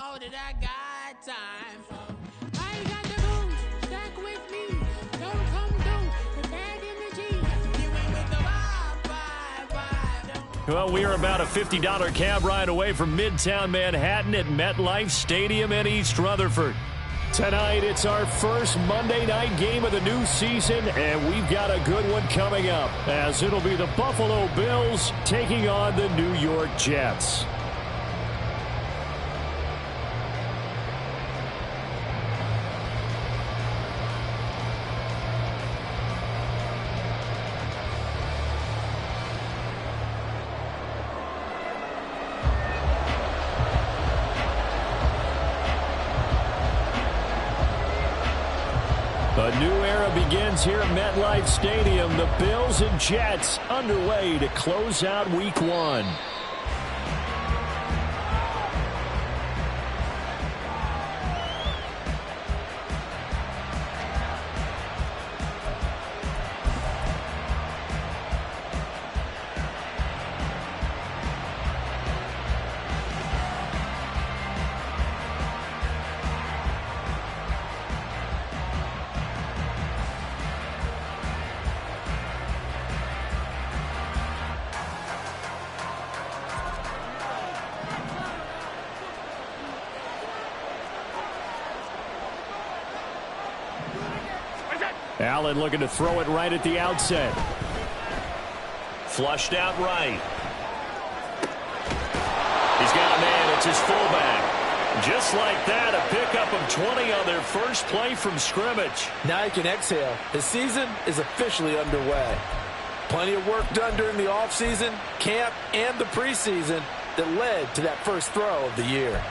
know that I got time for. I got the booze, stack with me. Don't come through with bad energy. You ain't with the vibe. Well, we are about a $50 cab ride away from Midtown Manhattan at MetLife Stadium in East Rutherford. Tonight, it's our first Monday night game of the new season, and we've got a good one coming up, as it'll be the Buffalo Bills taking on the New York Jets. A new era begins here at MetLife Stadium. The Bills and Jets underway to close out Week 1. Allen looking to throw it right at the outset. Flushed out right. He's got a man. It's his fullback. Just like that, a pickup of 20 on their first play from scrimmage. Now he can exhale. His season is officially underway. Plenty of work done during the offseason, camp, and the preseason that led to that first throw of the year.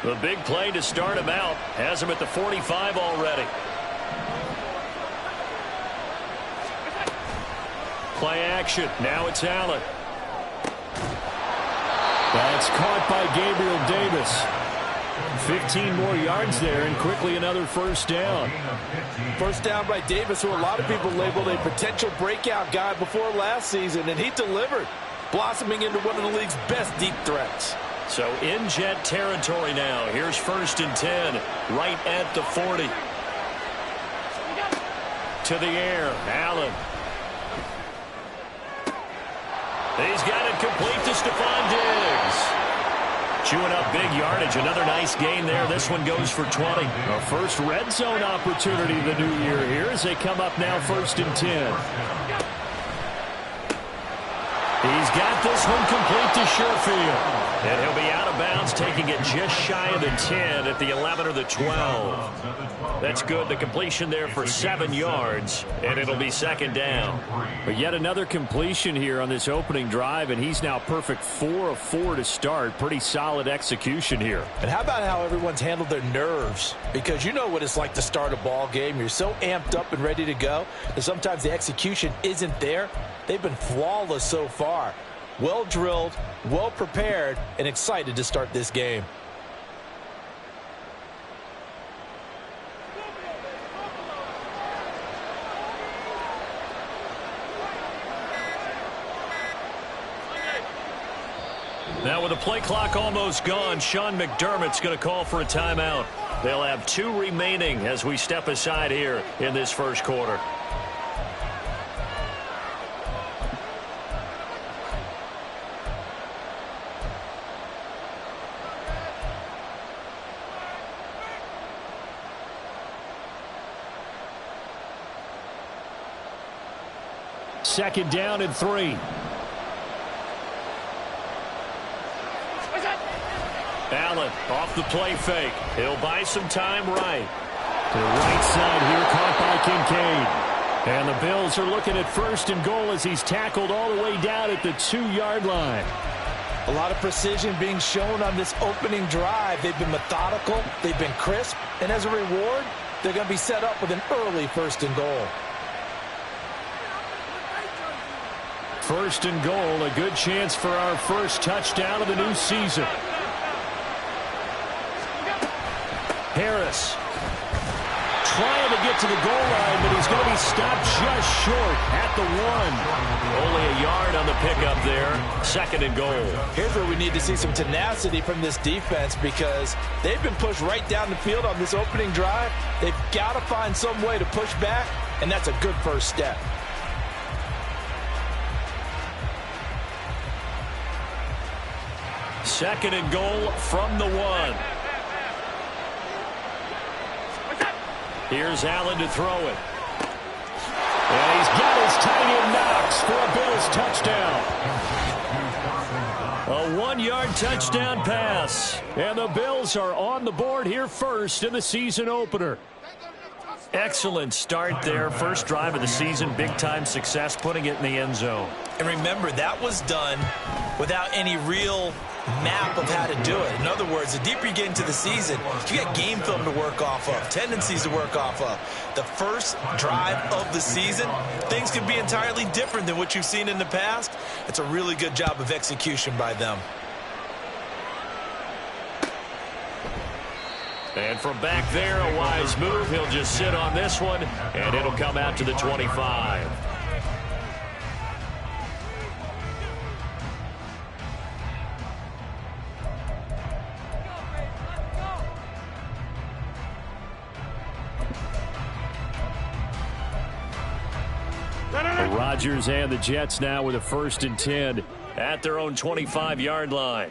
The big play to start him out has him at the 45 already. Play action. Now it's Allen. That's caught by Gabriel Davis. 15 more yards there and quickly another first down. First down by Davis, who a lot of people labeled a potential breakout guy before last season, and he delivered, blossoming into one of the league's best deep threats. So in Jet territory now. Here's 1st and 10, right at the 40. To the air, Allen. He's got it complete to Stephon Diggs. Chewing up big yardage. Another nice gain there. This one goes for 20. A first red zone opportunity the new year here as they come up now 1st and 10. He's got this one complete to Sherfield. And he'll be out of bounds, taking it just shy of the 10 at the 11 or the 12. That's good. The completion there for 7 yards, and it'll be 2nd down. But yet another completion here on this opening drive, and he's now perfect 4 of 4 to start. Pretty solid execution here. And how about how everyone's handled their nerves? Because you know what it's like to start a ball game. You're so amped up and ready to go, and sometimes the execution isn't there. They've been flawless so far. Well drilled, well prepared, and excited to start this game. Now with the play clock almost gone, Sean McDermott's going to call for a timeout. They'll have 2 remaining as we step aside here in this first quarter. Second down and 3. Allen off the play fake. He'll buy some time right. To the right side here, caught by Kincaid. And the Bills are looking at 1st and goal as he's tackled all the way down at the 2-yard line. A lot of precision being shown on this opening drive. They've been methodical, they've been crisp, and as a reward, they're going to be set up with an early 1st and goal. First and goal, a good chance for our first touchdown of the new season. Harris trying to get to the goal line, but he's going to be stopped just short at the 1. Only a yard on the pickup there. Second and goal. Here's where we need to see some tenacity from this defense, because they've been pushed right down the field on this opening drive. They've got to find some way to push back, and that's a good first step. Second and goal from the 1. Here's Allen to throw it. And he's got his tight end Knox for a Bills touchdown. A 1-yard touchdown pass. And the Bills are on the board here first in the season opener. Excellent start there. First drive of the season. Big-time success, putting it in the end zone. And remember, that was done without any real map of how to do it. In other words, the deeper you get into the season, you got game film to work off of, tendencies to work off of. The first drive of the season, things could be entirely different than what you've seen in the past. It's a really good job of execution by them. And from back there, a wise move. He'll just sit on this one, and it'll come out to the 25. Rodgers and the Jets now with a 1st and 10 at their own 25-yard line.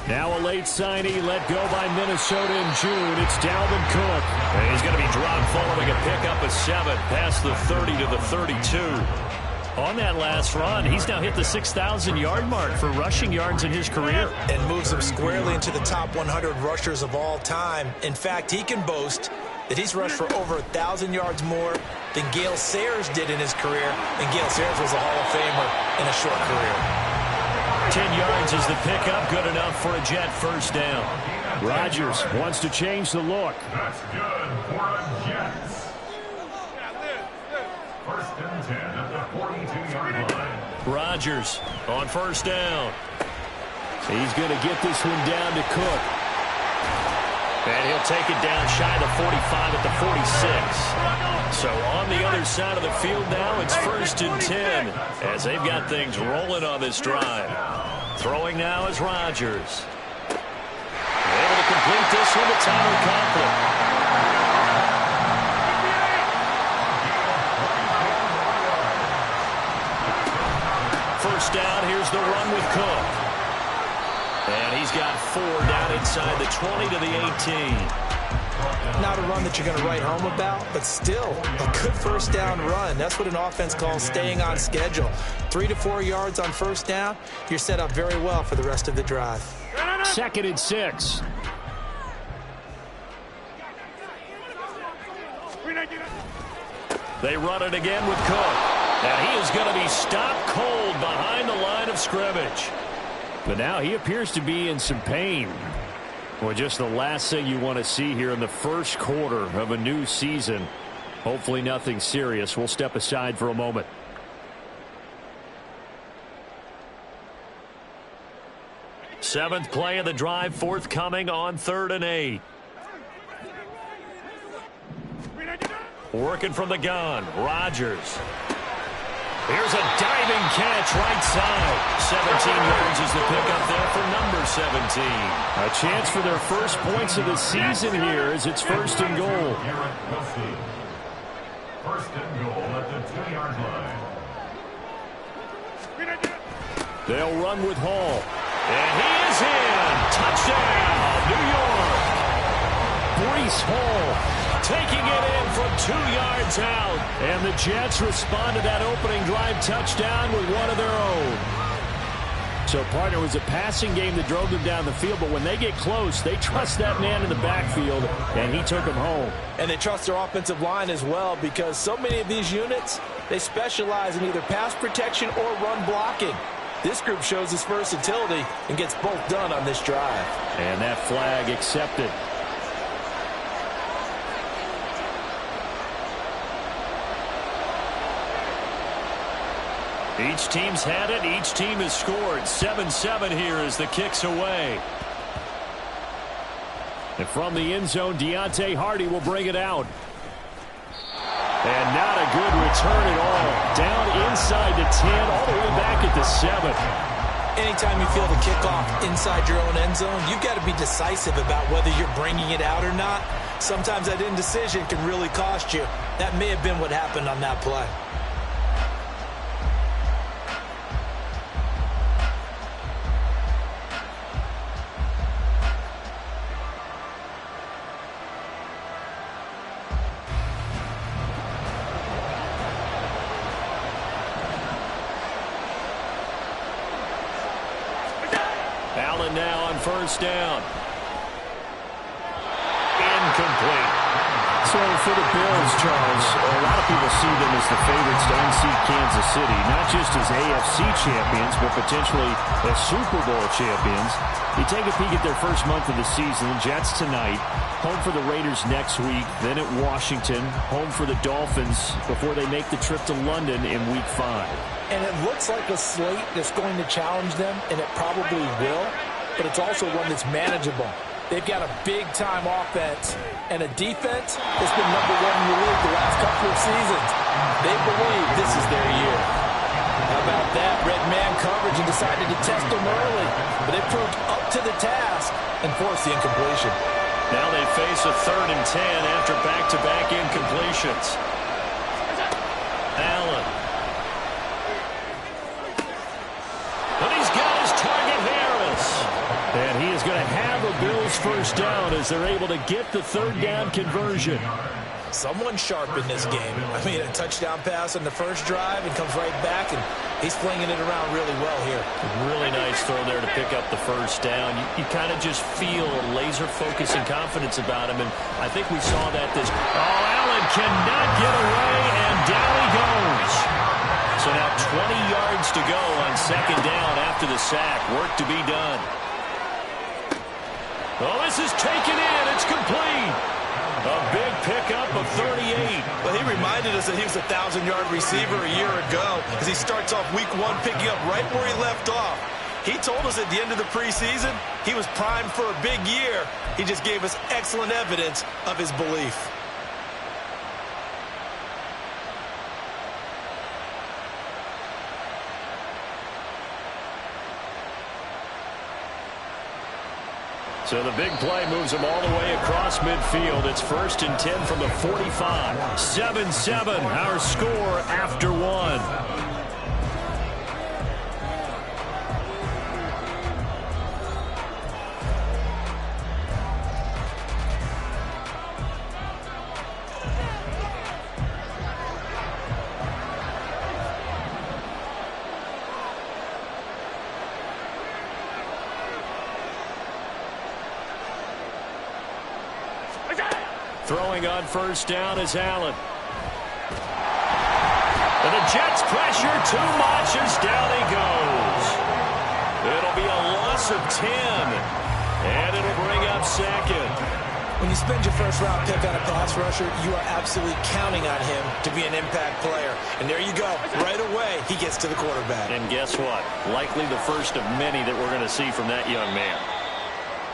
Now a late signee let go by Minnesota in June. It's Dalvin Cook. And he's going to be dropped following a pickup of 7 past the 30 to the 32. On that last run, he's now hit the 6,000-yard mark for rushing yards in his career. And moves him squarely into the top 100 rushers of all time. In fact, he can boast that he's rushed for over 1,000 yards more than Gale Sayers did in his career. And Gale Sayers was a Hall of Famer in a short career. 10 yards is the pickup. Good enough for a Jet first down. Rodgers wants to change the look. That's good for a Jets. First and 10 at the 42-yard line. Rodgers on first down. He's going to get this one down to Cook. And he'll take it down shy of the 45 at the 46. So on the other side of the field now, it's 1st and 10 as they've got things rolling on this drive. Throwing now is Rodgers. Able to complete this one to Tyler Conklin. First down, here's the run with Cook. And he's got 4 down inside the 20 to the 18. Not a run that you're going to write home about, but still a good first down run. That's what an offense calls staying on schedule. 3 to 4 yards on first down, you're set up very well for the rest of the drive. 2nd and 6. They run it again with Cook. And he is going to be stopped cold behind the line of scrimmage. But now he appears to be in some pain. Well, just the last thing you want to see here in the first quarter of a new season. Hopefully nothing serious. We'll step aside for a moment. Seventh play of the drive forthcoming on 3rd and 8. Working from the gun, Rodgers. Here's a diving catch right side. 17 yards is the pickup there for number 17. A chance for their first points of the season here as it's 1st and goal. First and goal at the 2-yard line. They'll run with Hall. And he is in. Touchdown, New York. Breece Hall taking it in from 2 yards out. And the Jets respond to that opening drive touchdown with one of their own. So, partner, it was a passing game that drove them down the field, but when they get close, they trust that man in the backfield, and he took them home. And they trust their offensive line as well, because so many of these units, they specialize in either pass protection or run blocking. This group shows its versatility and gets both done on this drive. And that flag accepted. Each team's had it. Each team has scored. 7-7 here as the kick's away. And from the end zone, Deontay Hardy will bring it out. And not a good return at all. Down inside the 10, all the way back at the 7. Anytime you feel the kickoff inside your own end zone, you've got to be decisive about whether you're bringing it out or not. Sometimes that indecision can really cost you. That may have been what happened on that play. Allen now on first down. Incomplete. So for the Bills, Charles, a lot of people see them as the favorites to unseat Kansas City, not just as AFC champions, but potentially as Super Bowl champions. You take a peek at their first month of the season, Jets tonight, home for the Raiders next week, then at Washington, home for the Dolphins before they make the trip to London in Week 5. And it looks like a slate that's going to challenge them, and it probably will, but it's also one that's manageable. They've got a big-time offense and a defense that's been #1 in the league the last couple of seasons. They believe this is their year. How about that? Red man coverage and decided to test them early, but they proved up to the task and forced the incompletion. Now they face a 3rd and 10 after back-to-back incompletions. Allen. But he's got his target, Harris. And he is going to have a Bills first down as they're able to get the 3rd down conversion. Someone sharp in this game. I mean, a touchdown pass on the first drive and comes right back, and he's flinging it around really well here. Really nice throw there to pick up the first down. You kind of just feel laser focus and confidence about him, and I think we saw that this. Oh, Allen cannot get away, and down he goes. So now 20 yards to go on 2nd down after the sack. Work to be done. Oh, this is taken in. It's complete. A big pickup of 38. But he reminded us that he was a 1,000-yard receiver a year ago as he starts off Week 1 picking up right where he left off. He told us at the end of the preseason he was primed for a big year. He just gave us excellent evidence of his belief. So the big play moves him all the way across midfield. It's 1st and 10 from the 45. 7-7, our score after 1. Throwing on first down is Allen. And the Jets pressure too much as down he goes. It'll be a loss of 10. And it'll bring up 2nd. When you spend your first-round pick on a pass rusher, you are absolutely counting on him to be an impact player. And there you go. Right away, he gets to the quarterback. And guess what? Likely the first of many that we're going to see from that young man.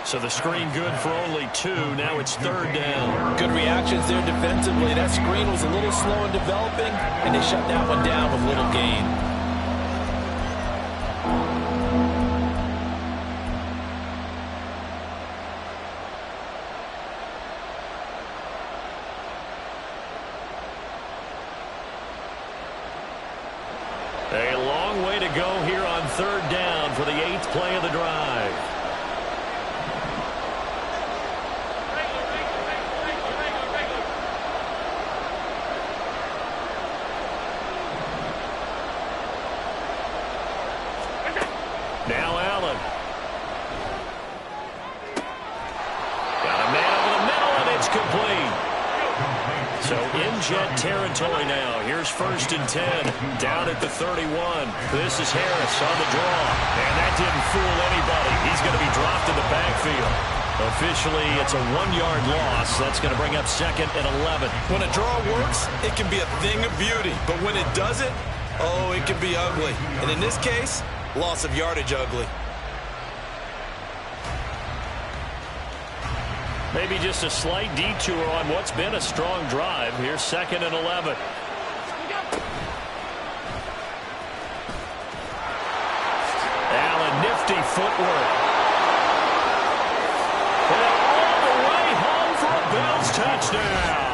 So the screen good for only 2. Now it's 3rd down. Good reactions there defensively. That screen was a little slow in developing, and they shut that one down with little gain. A long way to go here on 3rd down for the 8th play of the drive. Now Allen. Got a man over the middle, and it's complete. So in Jet territory now. Here's 1st and 10. Down at the 31. This is Harris on the draw. And that didn't fool anybody. He's going to be dropped in the backfield. Officially, it's a 1-yard loss. That's going to bring up 2nd and 11. When a draw works, it can be a thing of beauty. But when it doesn't, Oh, it can be ugly. And in this case, loss of yardage ugly. Maybe just a slight detour on what's been a strong drive. Here's 2nd and 11. Allen, nifty footwork. And all the way home for a Bills touchdown.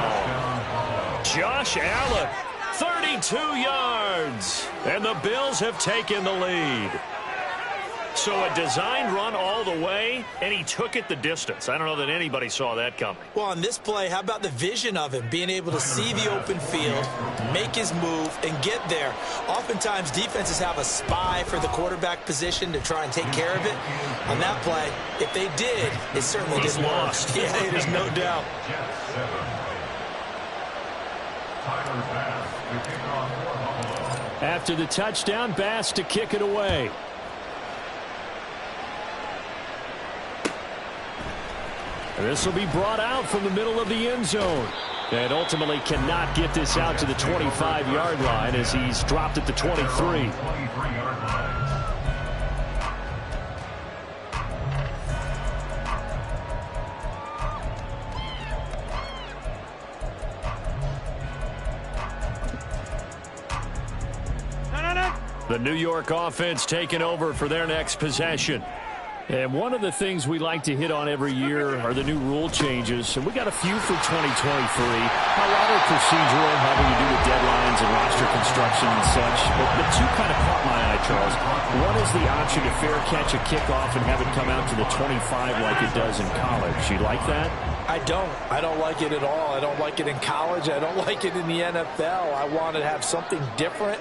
Josh Allen, 32 yards. And the Bills have taken the lead. So a designed run all the way, and he took it the distance. I don't know that anybody saw that coming. Well, on this play, how about the vision of him, being able to see the open field, make his move, and get there. Oftentimes, defenses have a spy for the quarterback position to try and take care of it. On that play, if they did, it certainly didn't work. Yeah, there's no doubt. After the touchdown, Bass to kick it away. This will be brought out from the middle of the end zone. And ultimately cannot get this out to the 25-yard line as he's dropped at the 23. The New York offense taking over for their next possession. And one of the things we like to hit on every year are the new rule changes. And we got a few for 2023. A lot are procedural, having to do with deadlines and roster construction and such. But two kind of caught my eye, Charles. One is the option to fair catch a kickoff and have it come out to the 25 like it does in college. You like that? I don't. I don't like it at all. I don't like it in college. I don't like it in the NFL. I want to have something different.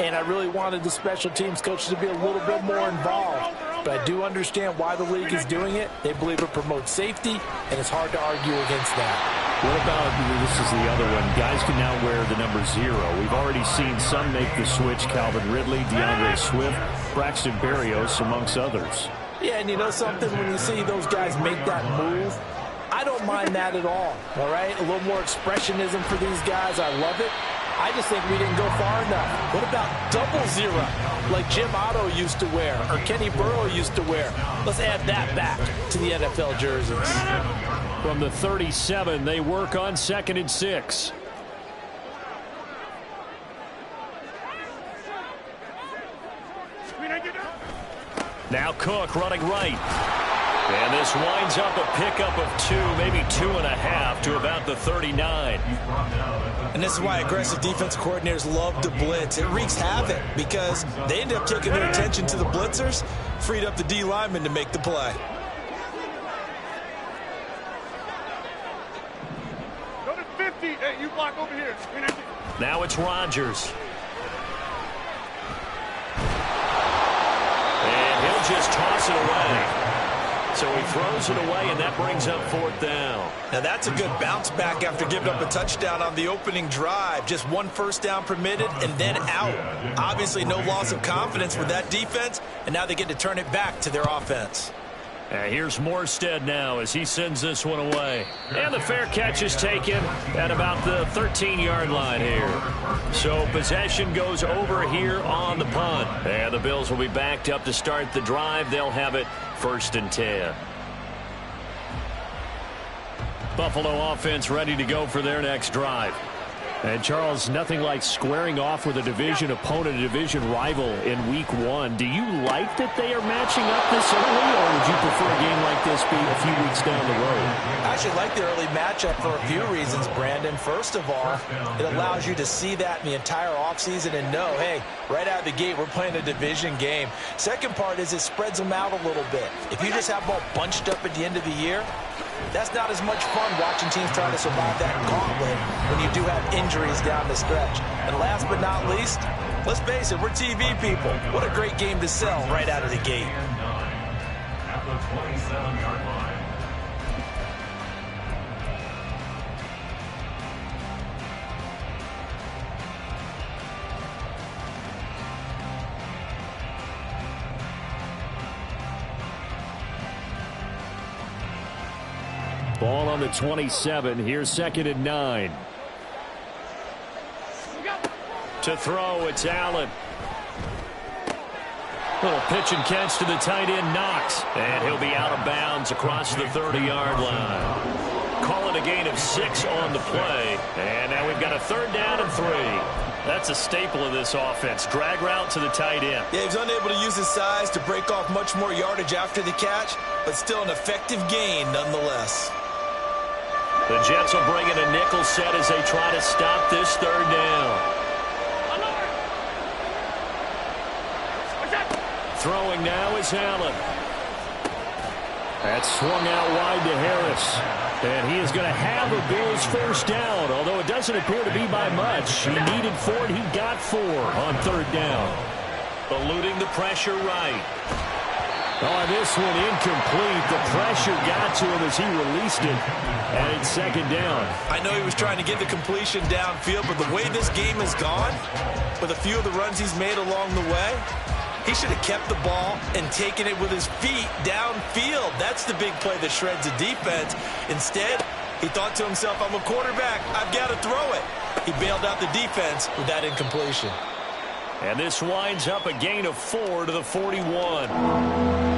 And I really wanted the special teams coaches to be a little bit more involved. But I do understand why the league is doing it. They believe it promotes safety, and it's hard to argue against that. What about, this is the other one, guys can now wear the number 0. We've already seen some make the switch, Calvin Ridley, DeAndre Swift, Braxton Berrios, amongst others. Yeah, and you know something? When you see those guys make that move, I don't mind that at all right? A little more expressionism for these guys. I love it. I just think we didn't go far enough. What about 00, like Jim Otto used to wear or Kenny Burrow used to wear? Let's add that back to the NFL jerseys. From the 37, they work on 2nd and 6. Now Cook running right. And this winds up a pickup of 2, maybe 2.5 to about the 39. And this is why aggressive defensive coordinators love to blitz. It wreaks havoc because they end up taking their attention to the blitzers, freed up the D lineman to make the play. Go to 50. Hey, you block over here. Now it's Rodgers. And he'll just toss it away. So he throws it away, and that brings up 4th down. Now that's a good bounce back after giving up a touchdown on the opening drive. Just 1 first down permitted and then out. Obviously no loss of confidence with that defense, and now they get to turn it back to their offense. Here's Morstead now as he sends this one away. And the fair catch is taken at about the 13-yard line here. So possession goes over here on the punt. And the Bills will be backed up to start the drive. They'll have it 1st and 10. Buffalo offense ready to go for their next drive. And, Charles, nothing like squaring off with a division opponent, a division rival in Week 1. Do you like that they are matching up this early, or would you prefer a game like this be a few weeks down the road? I actually like the early matchup for a few reasons, Brandon. First of all, it allows you to see that in the entire offseason and know, hey, right out of the gate, we're playing a division game. Second part is it spreads them out a little bit. If you just have them all bunched up at the end of the year, that's not as much fun watching teams try to survive that gauntlet when you do have injuries down the stretch. And last but not least, let's face it, we're TV people. What a great game to sell right out of the gate. At the 27-yard line. Ball on the 27. Here's 2nd and 9. To throw, it's Allen. Little pitch and catch to the tight end, Knox. And he'll be out of bounds across the 30-yard line. Call it a gain of 6 on the play. And now we've got a 3rd down and 3. That's a staple of this offense. Drag route to the tight end. Yeah, he was unable to use his size to break off much more yardage after the catch, but still an effective gain nonetheless. The Jets will bring in a nickel set as they try to stop this 3rd down. Throwing now is Allen. That's swung out wide to Harris. And he is going to have a Bills 1st down, although it doesn't appear to be by much. He needed 4, and he got 4 on 3rd down. Eluding the pressure right. Oh, this one incomplete. The pressure got to him as he released it, and it's 2nd down. I know he was trying to get the completion downfield, but the way this game has gone, with a few of the runs he's made along the way, he should have kept the ball and taken it with his feet downfield. That's the big play that shreds the defense. Instead, he thought to himself, I'm a quarterback. I've got to throw it. He bailed out the defense with that incompletion. And this winds up a gain of 4 to the 41.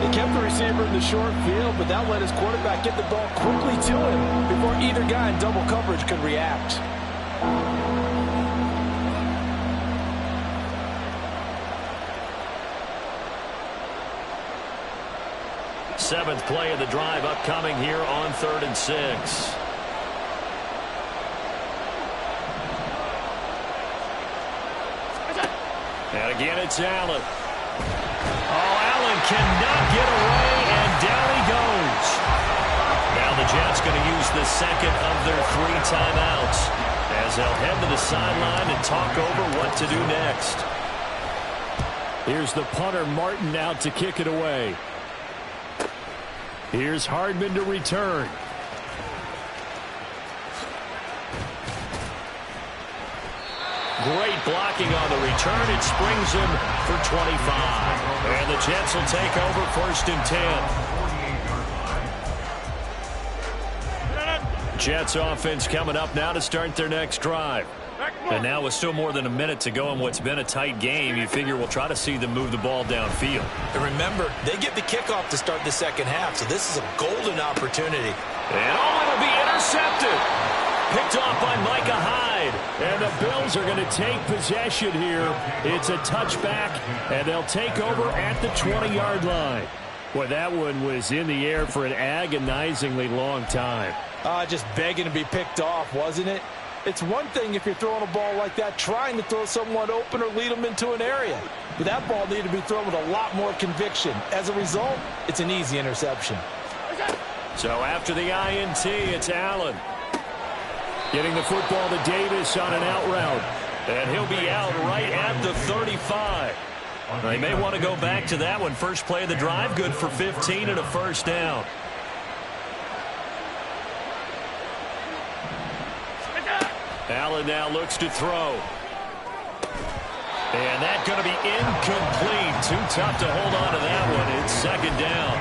He kept the receiver in the short field, but that let his quarterback get the ball quickly to him before either guy in double coverage could react. 7th play of the drive upcoming here on 3rd and 6. And again, it's Allen. Oh, Allen cannot get away, and down he goes. Now the Jets going to use the 2nd of their 3 timeouts as they'll head to the sideline and talk over what to do next. Here's the punter, Martin, out to kick it away. Here's Hardman to return. Great blocking on the return. It springs him for 25. And the Jets will take over 1st and 10. Jets offense coming up now to start their next drive. And now with still more than a minute to go in what's been a tight game, you figure we'll try to see them move the ball downfield. And remember, they get the kickoff to start the 2nd half, so this is a golden opportunity. And it'll be intercepted. Picked off by Micah Hyde. And the Bills are going to take possession here. It's a touchback, and they'll take over at the 20-yard line. Boy, that one was in the air for an agonizingly long time. Just begging to be picked off, wasn't it? It's one thing if you're throwing a ball like that, trying to throw someone open or lead them into an area. But that ball needed to be thrown with a lot more conviction. As a result, it's an easy interception. So after the INT, it's Allen. Getting the football to Davis on an out route. And he'll be out right at the 35. They may want to go back to that one. First play of the drive, good for 15 and a 1st down. Allen now looks to throw. And that's going to be incomplete. Too tough to hold on to that one. It's 2nd down.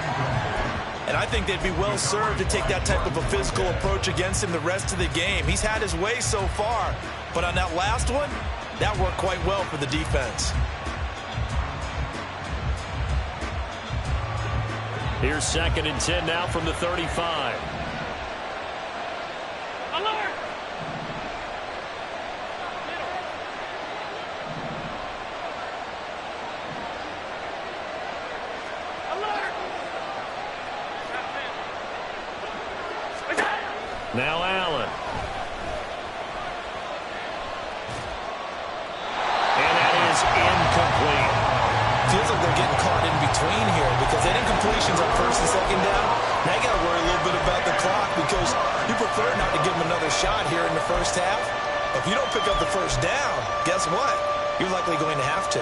And I think they'd be well served to take that type of a physical approach against him the rest of the game. He's had his way so far, but on that last one, that worked quite well for the defense. Here's 2nd and 10 now from the 35. Alert! Now Allen. And that is incomplete. Feels like they're getting caught in between here because that incompletion's on 1st and 2nd down. Now you got to worry a little bit about the clock because you prefer not to give them another shot here in the 1st half. If you don't pick up the 1st down, guess what? You're likely going to have to.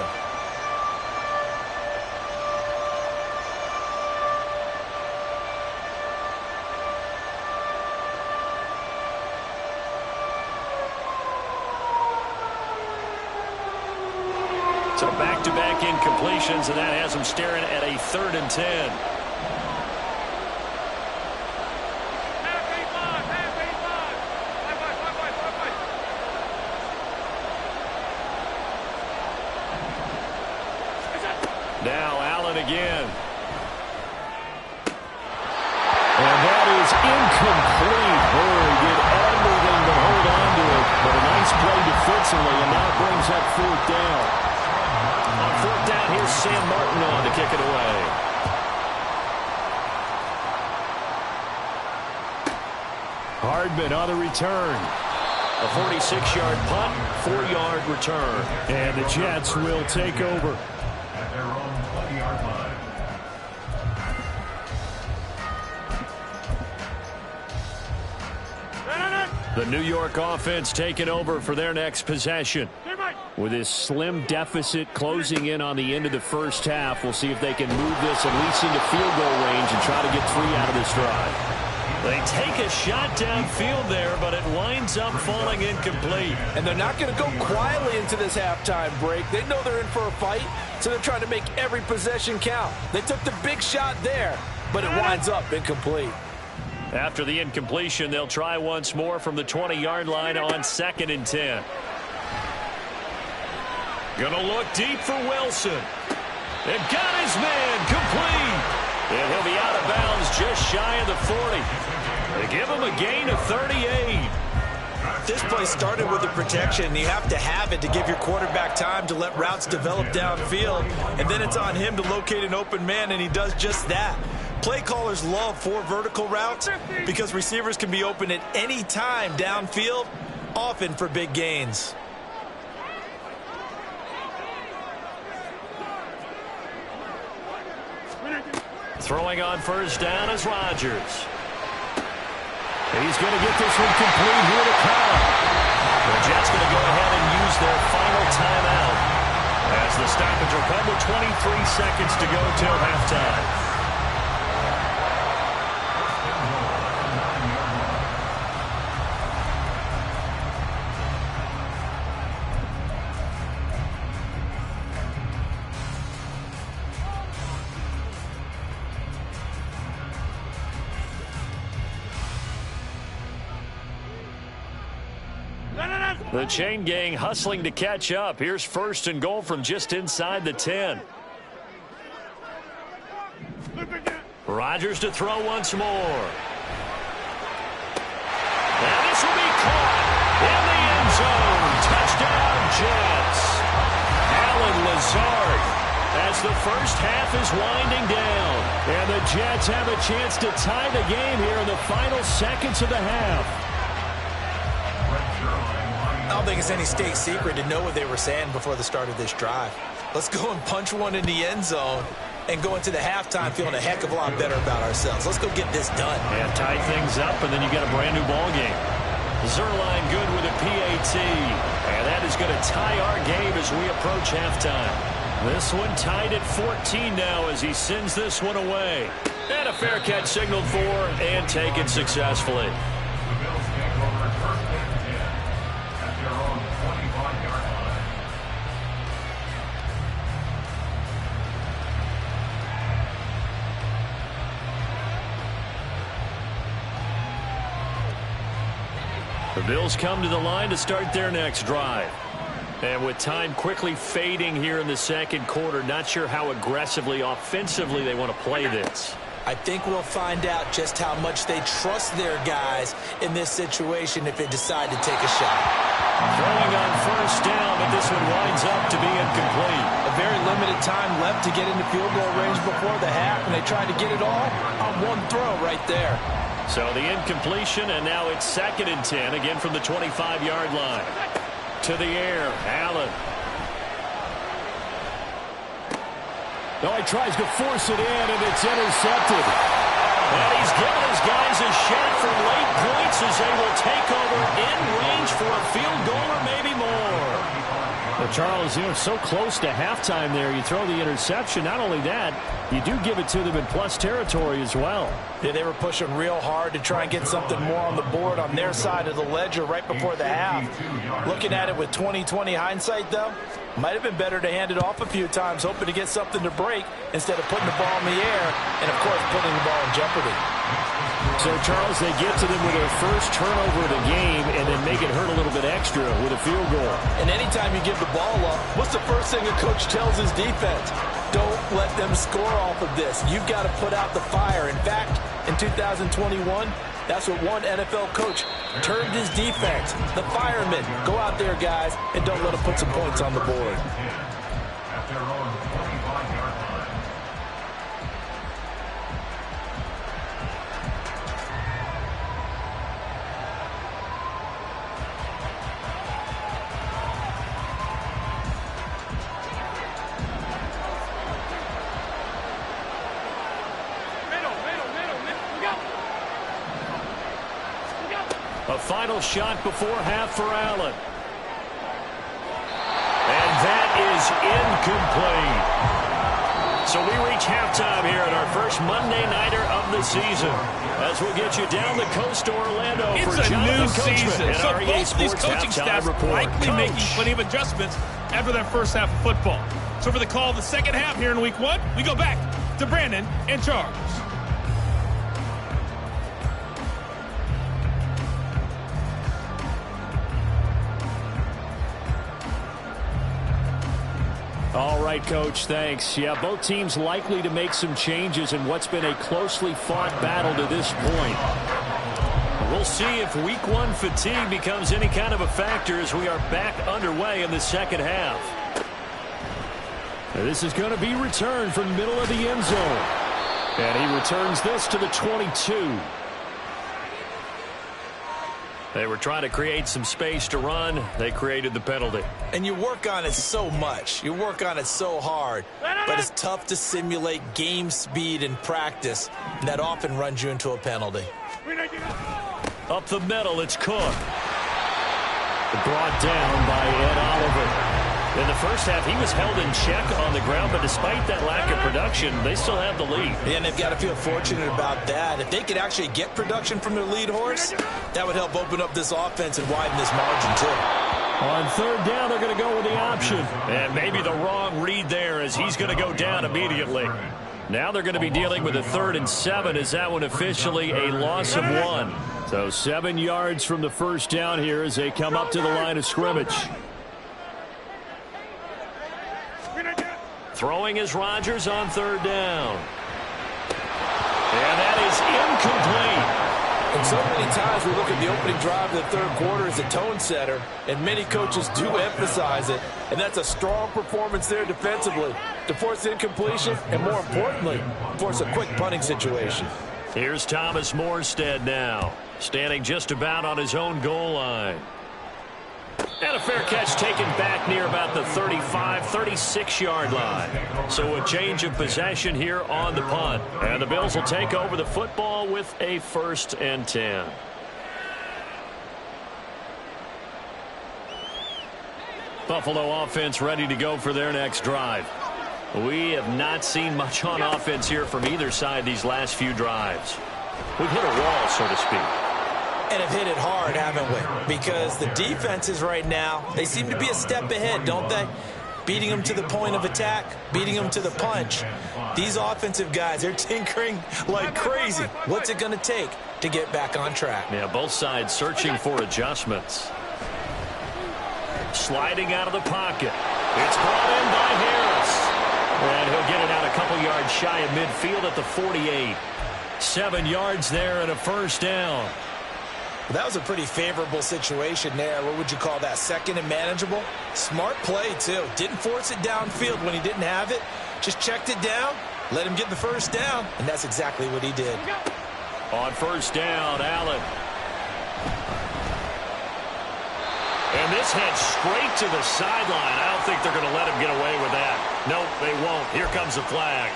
So back-to-back incompletions, and that has them staring at a 3rd and 10. it again. And that is incomplete. He did everything but hold on to it. But a nice play defensively, and now brings up fourth down. On fourth down, here's Sam Martin on to kick it away. Hardman on the return. A 46-yard punt, 4-yard return. And the Jets will take over. At their own 20-yard line. The New York offense taking over for their next possession. With this slim deficit closing in on the end of the first half, we'll see if they can move this at least into field goal range and try to get 3 out of this drive. They take a shot downfield there, but it winds up falling incomplete. And they're not going to go quietly into this halftime break. They know they're in for a fight, so they're trying to make every possession count. They took the big shot there, but it winds up incomplete. After the incompletion, they'll try once more from the 20-yard line on 2nd and 10. Gonna look deep for Wilson. And got his man complete. And he'll be out of bounds just shy of the 40. They give him a gain of 38. This play started with the protection. You have to have it to give your quarterback time to let routes develop downfield. And then it's on him to locate an open man, and he does just that. Play callers love 4 vertical routes because receivers can be open at any time downfield, often for big gains. Throwing on first down is Rodgers. He's going to get this one complete here to come. The Jets going to go ahead and use their final timeout as the stoppage will come with 23 seconds to go till halftime. The chain gang hustling to catch up. Here's 1st and goal from just inside the 10. Rodgers to throw once more. And this will be caught in the end zone. Touchdown, Jets. Allen Lazard as the first half is winding down. And the Jets have a chance to tie the game here in the final seconds of the half. I don't think it's any state secret to know what they were saying before the start of this drive. Let's go and punch one in the end zone and go into the halftime feeling a heck of a lot better about ourselves. Let's go get this done. And tie things up, and then you get a brand new ball game. Zerline good with a PAT. And that is going to tie our game as we approach halftime. This one tied at 14 now as he sends this one away. And a fair catch signaled for and taken successfully. The Bills take over 1st and 10 at their own 25-yard line. The Bills come to the line to start their next drive. And with time quickly fading here in the second quarter, not sure how aggressively, offensively they want to play this. I think we'll find out just how much they trust their guys in this situation if they decide to take a shot. Throwing on first down, but this one winds up to be incomplete. A very limited time left to get into field goal range before the half, and they tried to get it all on one throw right there. So the incompletion, and now it's 2nd and 10, again from the 25-yard line. To the air, Allen. No, he tries to force it in, and it's intercepted. And he's given his guys a shot for late points as they will take over in range for a field goal or maybe more. Well, Charles, so close to halftime there. You throw the interception. Not only that, you do give it to them in plus territory as well. Yeah, they were pushing real hard to try and get something more on the board on their side of the ledger right before the half. Looking at it with 20/20 hindsight, though, might have been better to hand it off a few times, hoping to get something to break instead of putting the ball in the air and, of course, putting the ball in jeopardy. So, Charles, they get to them with their first turnover of the game and then make it hurt a little bit extra with a field goal. And anytime you give the ball up, what's the first thing a coach tells his defense? Don't let them score off of this. You've got to put out the fire. In fact, in 2021, that's what one NFL coach termed his defense. The firemen. Go out there, guys, and don't let them put some points on the board. At their own 25-yard line. A final shot before half for Allen. And that is incomplete. So we reach halftime here at our first Monday Nighter of the season. As we'll get you down the coast to Orlando for Jonathan Coachman at so REA both Sports these coaching staffs report. likely Coach. making plenty of adjustments after that first half of football. So for the call of the second half here in week 1, we go back to Brandon and Charles. All right, Coach, thanks. Yeah, both teams likely to make some changes in what's been a closely fought battle to this point. We'll see if week 1 fatigue becomes any kind of a factor as we are back underway in the second half. This is going to be returned from the middle of the end zone. And he returns this to the 22. They were trying to create some space to run. They created the penalty. And you work on it so much. You work on it so hard. But it's tough to simulate game speed in practice. And that often runs you into a penalty. Up the middle, it's Cook. Brought down by Ed Oliver. In the first half, he was held in check on the ground, but despite that lack of production, they still have the lead. And they've got to feel fortunate about that. If they could actually get production from their lead horse, that would help open up this offense and widen this margin, too. On third down, they're going to go with the option. And maybe the wrong read there as he's going to go down immediately. Now they're going to be dealing with a 3rd and 7 as that one officially a loss of 1. So 7 yards from the first down here as they come up to the line of scrimmage. Throwing is Rodgers on 3rd down. And that is incomplete. And so many times we look at the opening drive of the 3rd quarter as a tone setter, and many coaches do emphasize it. And that's a strong performance there defensively to force incompletion and, more importantly, force a quick punting situation. Here's Thomas Morstead now, standing just about on his own goal line. And a fair catch taken back near about the 35, 36-yard line. So a change of possession here on the punt. And the Bills will take over the football with a 1st and 10. Buffalo offense ready to go for their next drive. We have not seen much on offense here from either side these last few drives. We've hit a wall, so to speak. And have hit it hard, haven't we? Because the defenses right now, they seem to be a step ahead, don't they? Beating them to the point of attack, beating them to the punch. These offensive guys, they're tinkering like crazy. What's it going to take to get back on track? Yeah, both sides searching for adjustments. Sliding out of the pocket. It's brought in by Harris. And he'll get it out a couple yards shy of midfield at the 48. 7 yards there and a 1st down. That was a pretty favorable situation there. What would you call that? 2nd and manageable? Smart play, too. Didn't force it downfield when he didn't have it. Just checked it down, let him get the 1st down, and that's exactly what he did. On 1st down, Allen. And this heads straight to the sideline. I don't think they're going to let him get away with that. Nope, they won't. Here comes the flag.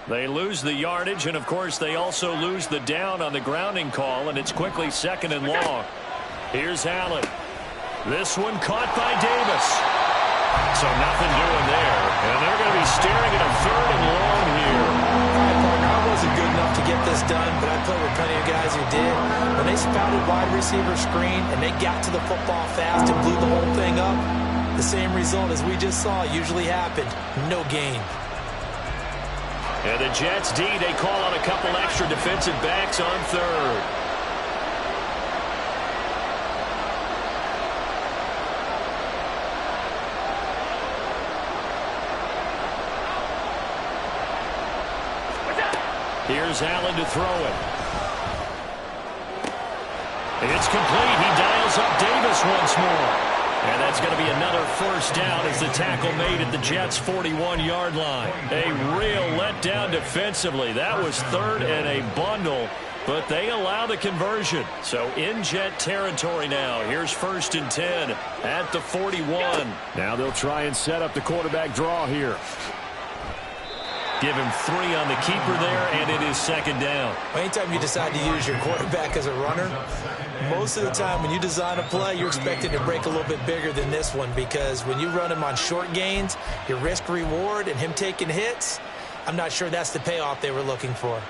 They lose the yardage, and, of course, they also lose the down on the grounding call, and it's quickly 2nd and long. Here's Allen. This one caught by Davis. So nothing doing there. And they're going to be staring at a 3rd and long here. All right, partner, I wasn't good enough to get this done, but I played with plenty of guys who did. When they spouted wide receiver screen and they got to the football fast and blew the whole thing up, the same result as we just saw usually happened. No gain. And the Jets D, they call on a couple extra defensive backs on 3rd. Here's Allen to throw it. And it's complete. He dials up Davis once more. And that's going to be another 1st down as the tackle made at the Jets' 41-yard line. A real letdown defensively. That was 3rd and a bundle, but they allow the conversion. So in Jet territory now. Here's 1st and 10 at the 41. Now they'll try and set up the quarterback draw here. Give him 3 on the keeper there, and it is 2nd down. Anytime you decide to use your quarterback as a runner, most of the time when you design a play, you're expected to break a little bit bigger than this one, because when you run him on short gains, your risk-reward and him taking hits, I'm not sure that's the payoff they were looking for.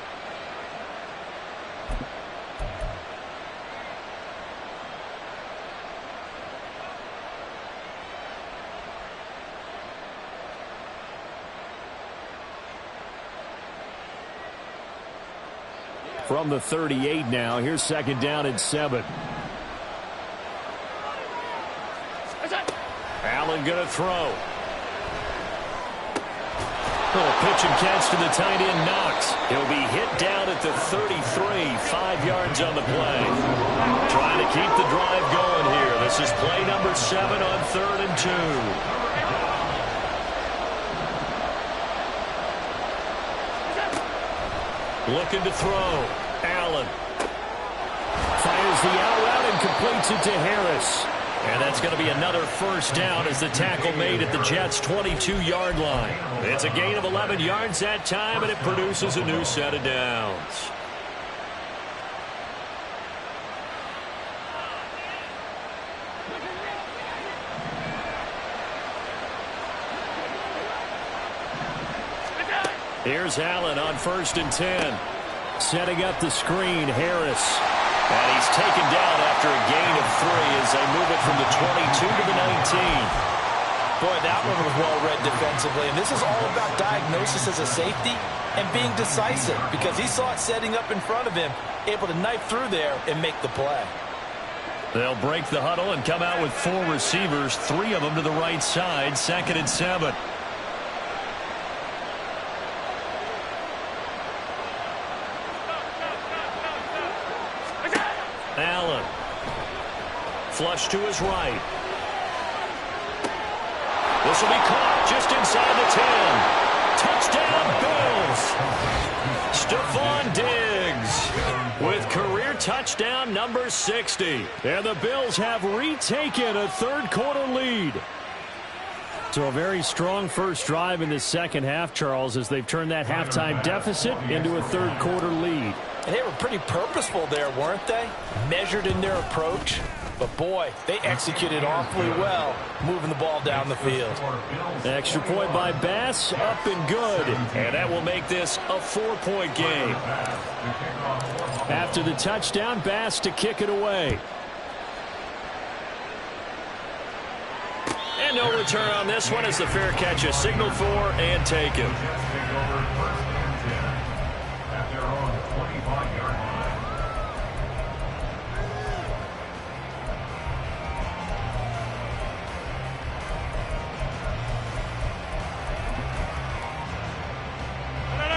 From the 38 now, here's 2nd down and 7. Allen going to throw. Little pitch and catch to the tight end, Knox. He'll be hit down at the 33, 5 yards on the play. Trying to keep the drive going here. This is play number 7 on 3rd and 2. Looking to throw. Allen Fires the out route and completes it to Harris. And that's going to be another 1st down as the tackle made at the Jets' 22-yard line. It's a gain of 11 yards that time, and it produces a new set of downs. Here's Allen on 1st and 10. Setting up the screen, Harris. And he's taken down after a gain of 3 as they move it from the 22 to the 19. Boy, that one was well-read defensively, and this is all about diagnosis as a safety and being decisive, because he saw it setting up in front of him, able to knife through there and make the play. They'll break the huddle and come out with 4 receivers, 3 of them to the right side, 2nd and 7. Allen. Flush to his right. This will be caught just inside the 10. Touchdown, Bills. Stephon Diggs with career touchdown number 60. And the Bills have retaken a 3rd quarter lead. So a very strong first drive in the 2nd half, Charles, as they've turned that halftime deficit into a 3rd quarter lead. And they were pretty purposeful there, weren't they? Measured in their approach. But, boy, they executed awfully well, moving the ball down the field. Extra point by Bass, up and good. And that will make this a 4-point game. After the touchdown, Bass to kick it away. And no return on this one as the fair catch is signaled for and taken.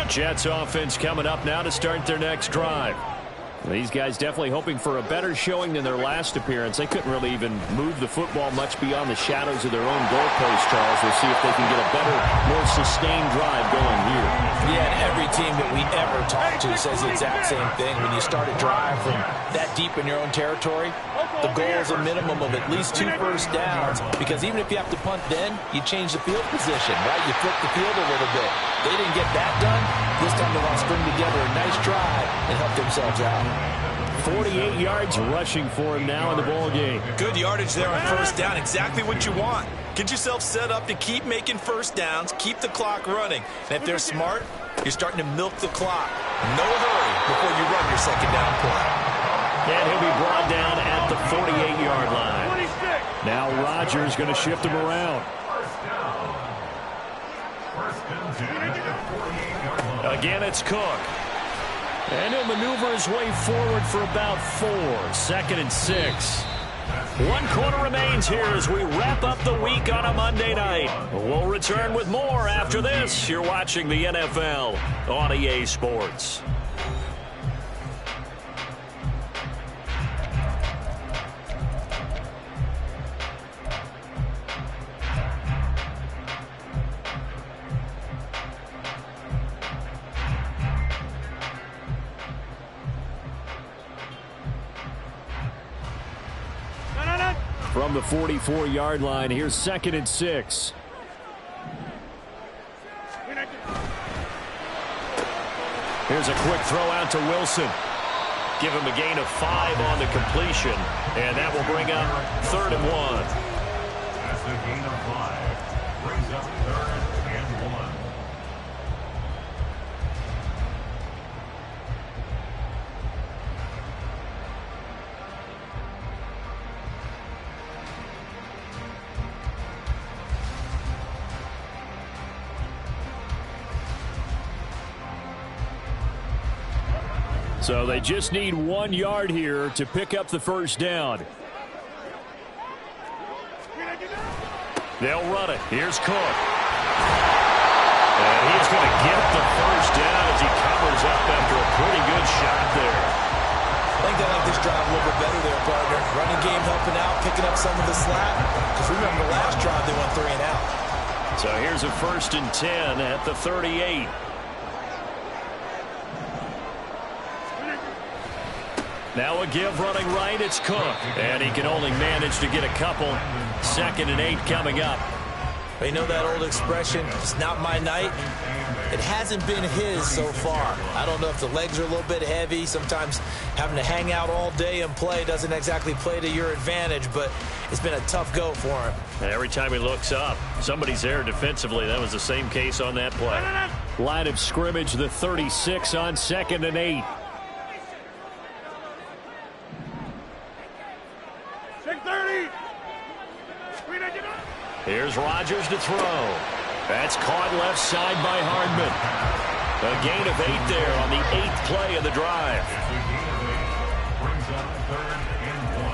Jets offense coming up now to start their next drive. These guys definitely hoping for a better showing than their last appearance. They couldn't really even move the football much beyond the shadows of their own goalpost, Charles. We'll see if they can get a better, more sustained drive going here. Yeah, and every team that we ever talk to says the exact same thing. When you start a drive from that deep in your own territory, the goal is a minimum of at least 2 first downs, because even if you have to punt then, you change the field position, right? You flip the field a little bit. They didn't get that done. This time they want to string together a nice drive and help themselves out. 48 yards rushing for him now in the ball game. Good yardage there on first down. Exactly what you want. Get yourself set up to keep making first downs, keep the clock running. And if they're smart, you're starting to milk the clock. No hurry before you run your second down play. And he'll be brought down at the 48-yard line. 26. Now Rodgers going to shift him around. Again, it's Cook. And he'll maneuver his way forward for about 4. 2nd and 6. 1 quarter remains here as we wrap up the week on a Monday night. We'll return with more after this. You're watching the NFL on EA Sports. From the 44-yard line, here's 2nd and 6. Here's a quick throw out to Wilson. Give him a gain of 5 on the completion, and that will bring up 3rd and 1. That's a gain of 5. Brings up 3rd and 1. So they just need 1 yard here to pick up the first down. They'll run it. Here's Cook. And he's going to get the first down as he covers up after a pretty good shot there. I think they like this drive a little bit better there, partner. Running game helping out, picking up some of the slack. Because remember, last drive they went 3 and out. So here's a 1st and 10 at the 38. Now a give running right, it's Cook. And he can only manage to get a couple. 2nd and 8 coming up. You know that old expression, it's not my night? It hasn't been his so far. I don't know if the legs are a little bit heavy. Sometimes having to hang out all day and play doesn't exactly play to your advantage, but it's been a tough go for him. And every time he looks up, somebody's there defensively. That was the same case on that play. Line of scrimmage, the 36 on 2nd and 8. Here's Rodgers to throw. That's caught left side by Hardman. A gain of 8 there on the 8th play of the drive. It's a gain of 8. Brings up 3rd and 1.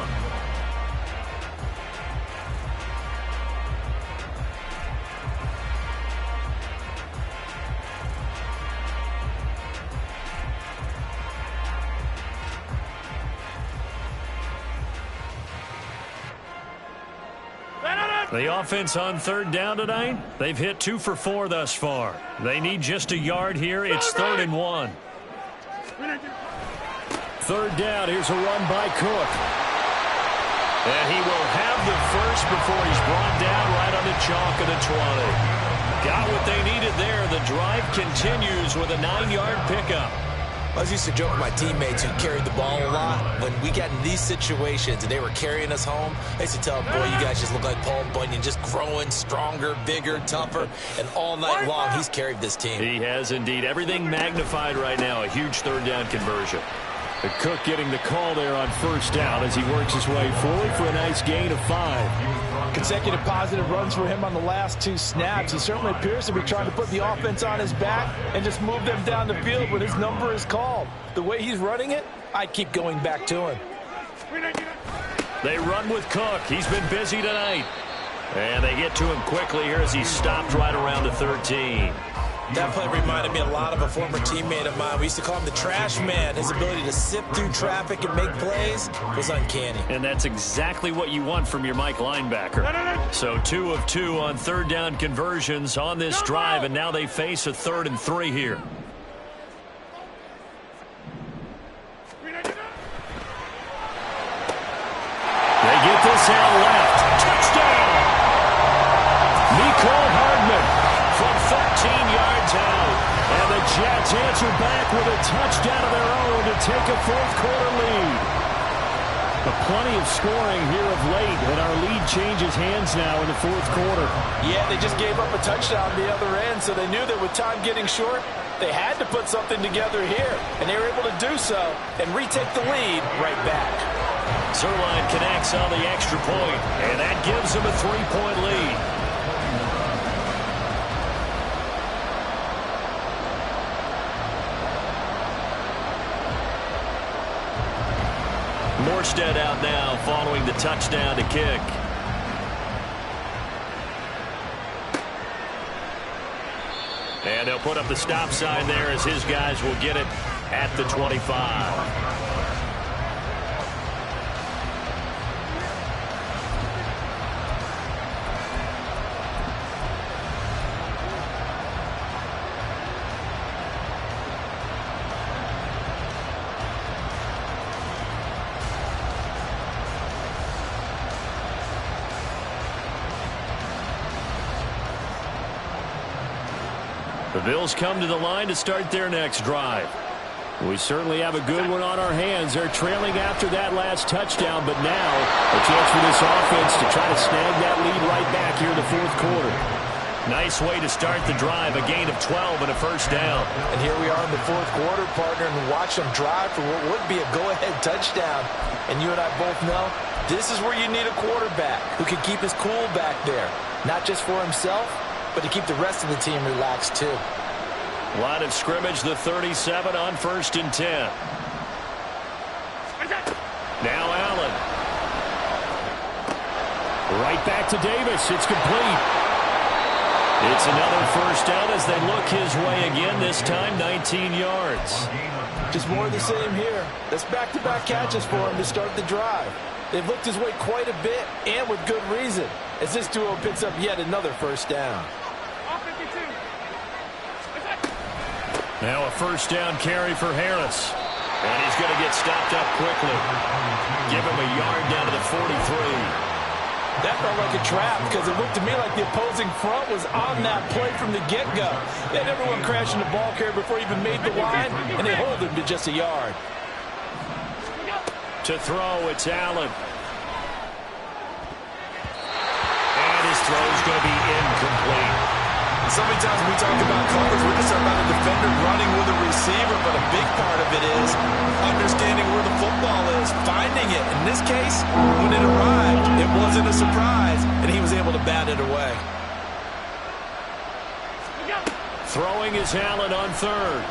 The offense on 3rd down tonight, they've hit 2 for 4 thus far. They need just a yard here. It's 3rd and 1. 3rd down, here's a run by Cook. And he will have the first before he's brought down right on the chalk of the 20. Got what they needed there. The drive continues with a 9-yard pickup. I was used to joke with my teammates who carried the ball a lot. When we got in these situations and they were carrying us home, I used to tell them, boy, you guys just look like Paul Bunyan, just growing stronger, bigger, tougher. And all night long, he's carried this team. He has indeed. Everything magnified right now. A huge 3rd down conversion. The Cook getting the call there on 1st down as he works his way forward for a nice gain of 5. Consecutive positive runs for him on the last 2 snaps. He certainly appears to be trying to put the offense on his back and just move them down the field when his number is called. The way he's running it, I'd keep going back to him. They run with Cook. He's been busy tonight. And they get to him quickly here as he stopped right around the 13. That play reminded me a lot of a former teammate of mine. We used to call him the trash man. His ability to sift through traffic and make plays was uncanny. And that's exactly what you want from your Mike linebacker. So 2 of 2 on 3rd down conversions on this drive, and now they face a 3rd and 3 here. They get this out left. Touchdown! Nicole Hardman from 13 yards out. And the Jets answer back with a touchdown of their own to take a fourth-quarter lead. But plenty of scoring here of late, and our lead changes hands now in the fourth quarter. Yeah, they just gave up a touchdown on the other end, so they knew that with time getting short, they had to put something together here, and they were able to do so and retake the lead right back. Zerline connects on the extra point, and that gives them a 3-point lead. Morstead out now following the touchdown to kick. And they'll put up the stop sign there as his guys will get it at the 25. The Bills come to the line to start their next drive. We certainly have a good one on our hands. They're trailing after that last touchdown, but now a chance for this offense to try to snag that lead right back here in the fourth quarter. Nice way to start the drive, a gain of 12 and a first down. And here we are in the fourth quarter, partner, and watch them drive for what would be a go-ahead touchdown. And you and I both know this is where you need a quarterback who can keep his cool back there, not just for himself, but to keep the rest of the team relaxed too. Line of scrimmage, the 37 on 1st and 10. Now Allen. Right back to Davis. It's complete. It's another first down as they look his way again, this time 19 yards. Just more of the same here. That's back-to-back catches for him to start the drive. They've looked his way quite a bit, and with good reason, as this duo picks up yet another first down. Now a first down carry for Harris. And he's going to get stopped up quickly. Give him a yard down to the 43. That felt like a trap because it looked to me like the opposing front was on that play from the get-go. They had everyone crashing the ball carrier before he even made the line, and they hold him to just a yard. To throw, it's Allen. And his throw is going to be incomplete. So many times when we talk about coverage, we're just talking about a defender running with a receiver, but a big part of it is understanding where the football is, finding it. In this case, when it arrived, it wasn't a surprise, and he was able to bat it away. Throwing is Allen on third.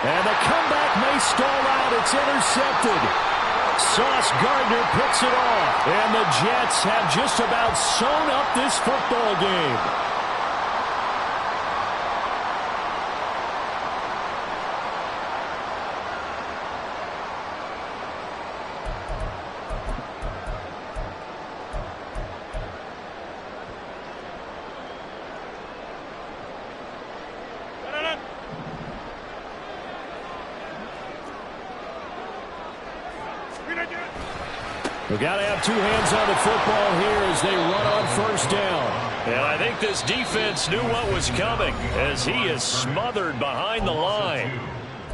And the comeback may stall out. It's intercepted. Sauce Gardner picks it off. And the Jets have just about sewn up this football game. We've got to have two hands on the football here as they run on first down. And I think this defense knew what was coming as he is smothered behind the line.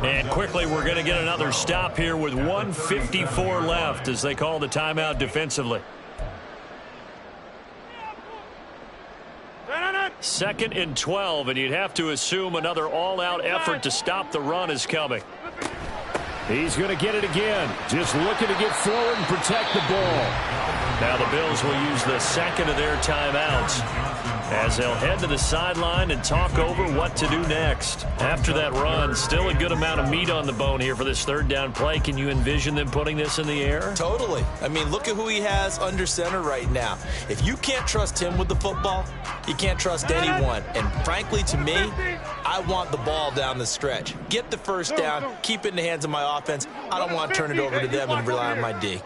And quickly we're going to get another stop here with 1:54 left as they call the timeout defensively. 2nd and 12, and you'd have to assume another all-out effort to stop the run is coming. He's going to get it again. Just looking to get forward and protect the ball. Now the Bills will use the second of their timeouts as they'll head to the sideline and talk over what to do next. After that run, still a good amount of meat on the bone here for this third down play. Can you envision them putting this in the air? Totally. I mean, look at who he has under center right now. If you can't trust him with the football, you can't trust anyone. And frankly, to me, I want the ball down the stretch. Get the first down, keep it in the hands of my offense. I don't want to turn it over to them and rely on my D.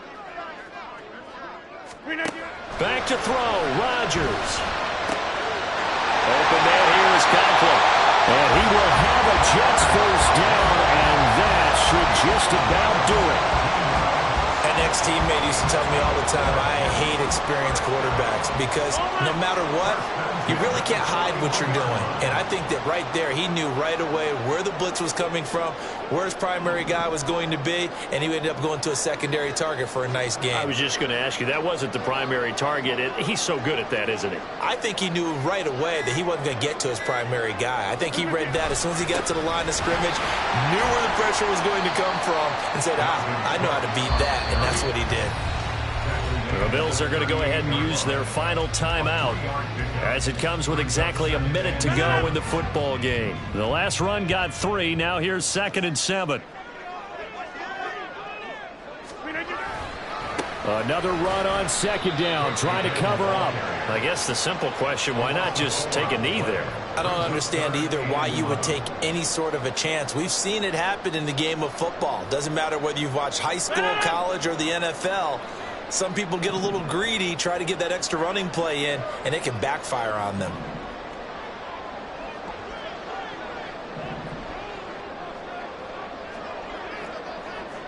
Back to throw, Rodgers. Open man here is Conklin. And he will have a Jets first down, and that should just about do it. An teammate used to tell me all the time, I hate experienced quarterbacks because no matter what, you really can't hide what you're doing. And I think that right there, he knew right away where the blitz was coming from, where his primary guy was going to be, and he ended up going to a secondary target for a nice game. I was just going to ask you, that wasn't the primary target. He's so good at that, isn't he? I think he knew right away that he wasn't going to get to his primary guy. I think he read that as soon as he got to the line of scrimmage, knew where the pressure was going to come from, and said, I know how to beat that, and that's what he did. The Bills are going to go ahead and use their final timeout as it comes with exactly a minute to go in the football game. The last run got 3. Now here's 2nd and 7. Another run on 2nd down, trying to cover up. I guess the simple question, why not just take a knee there? I don't understand either why you would take any sort of a chance. We've seen it happen in the game of football. Doesn't matter whether you've watched high school, college, or the NFL. Some people get a little greedy, try to get that extra running play in, and it can backfire on them.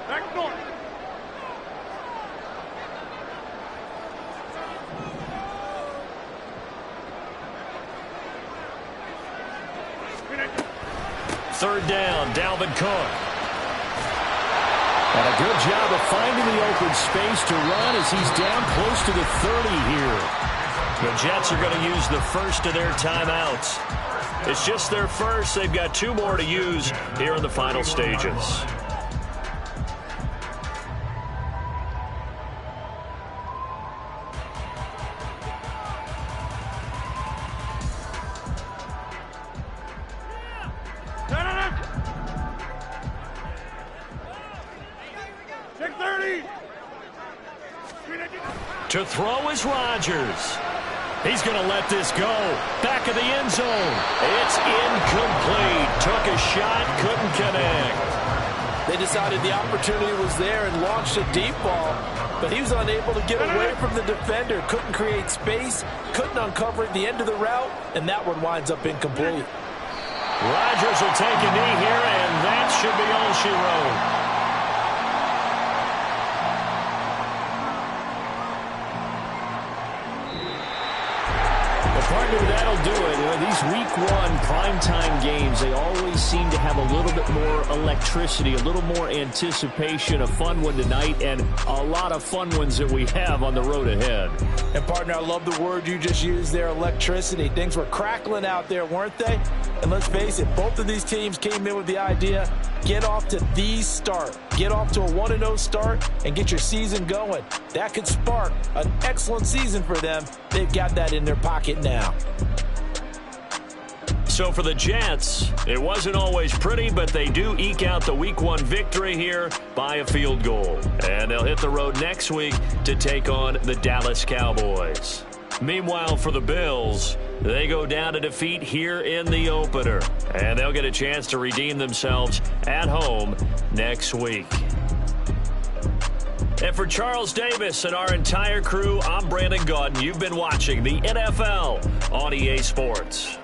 Back north. Third down, Dalvin Cook. And a good job of finding the open space to run as he's down close to the 30 here. The Jets are going to use the first of their timeouts. It's just their first. They've got 2 more to use here in the final stages. To throw is Rodgers. He's going to let this go. Back of the end zone. It's incomplete. Took a shot, couldn't connect. They decided the opportunity was there and launched a deep ball, but he was unable to get away from the defender. Couldn't create space, couldn't uncover the end of the route, and that one winds up incomplete. Rodgers will take a knee here, and that should be all she wrote. Partner, that'll do it. You know, these week 1 primetime games, they always seem to have a little bit more electricity, a little more anticipation. A fun one tonight, and a lot of fun ones that we have on the road ahead. And, partner, I love the word you just used there, electricity. Things were crackling out there, weren't they? And let's face it, both of these teams came in with the idea, get off to the start. Get off to a 1-0 start and get your season going. That could spark an excellent season for them. They've got that in their pocket now. So for the Jets, it wasn't always pretty, but they do eke out the week 1 victory here by a field goal. And they'll hit the road next week to take on the Dallas Cowboys. Meanwhile, for the Bills, they go down to defeat here in the opener. And they'll get a chance to redeem themselves at home next week. And for Charles Davis and our entire crew, I'm Brandon Gaudin. You've been watching the NFL on EA Sports.